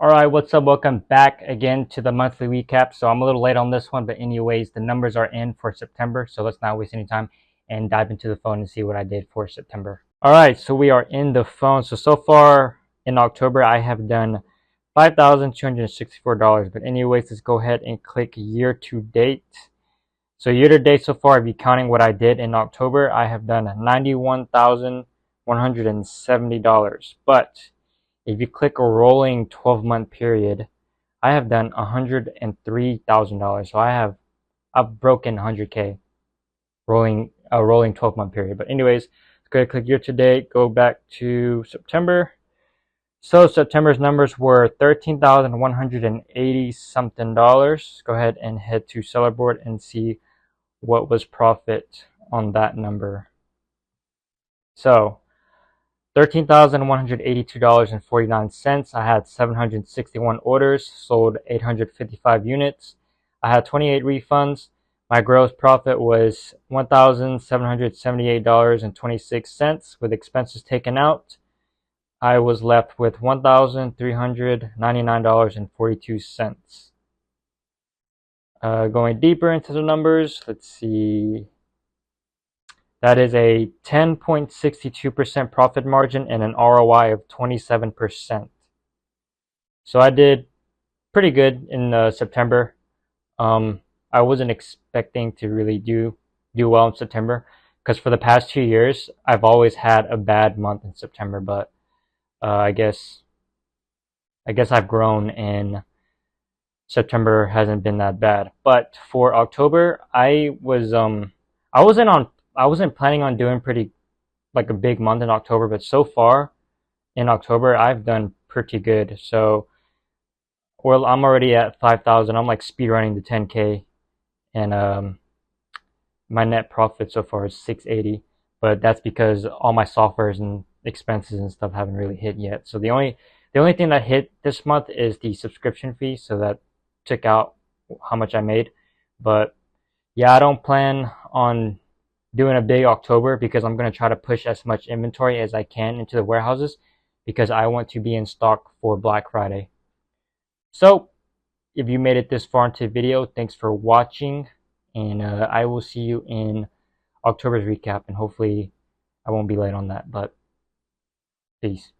Alright, what's up? Welcome back again to the monthly recap. So I'm a little late on this one, but anyways, the numbers are in for September. So let's not waste any time and dive into the phone and see what I did for September. Alright, so we are in the phone. So far in October, I have done $5,264. But anyways, let's go ahead and click year to date. So year to date so far, if you're counting what I did in October, I have done $91,170. But if you click a rolling 12-month period, I have done $103,000. So I've broken 100K rolling 12-month period. But anyways, let's go ahead and click year to date. Go back to September. So September's numbers were $13,180 something dollars. Go ahead and head to seller board and see what was profit on that number. So $13,182.49. I had 761 orders, sold 855 units. I had 28 refunds. My gross profit was $1,778.26 with expenses taken out. I was left with $1,399.42. Going deeper into the numbers, let's see. That is a 10.62% profit margin and an ROI of 27%. So I did pretty good in September. I wasn't expecting to really do well in September because for the past 2 years I've always had a bad month in September. But I guess I've grown and September hasn't been that bad. But for October, I wasn't planning on doing pretty like a big month in October, but so far in October I've done pretty good. So well, I'm already at 5,000. I'm like speed running to 10K, and my net profit so far is 680. But that's because all my softwares and expenses and stuff haven't really hit yet. So the only thing that hit this month is the subscription fee. So that took out how much I made. But yeah, I don't plan on doing a big October because I'm going to try to push as much inventory as I can into the warehouses because I want to be in stock for Black Friday. So if you made it this far into the video, thanks for watching, and I will see you in October's recap, and hopefully I won't be late on that, but peace.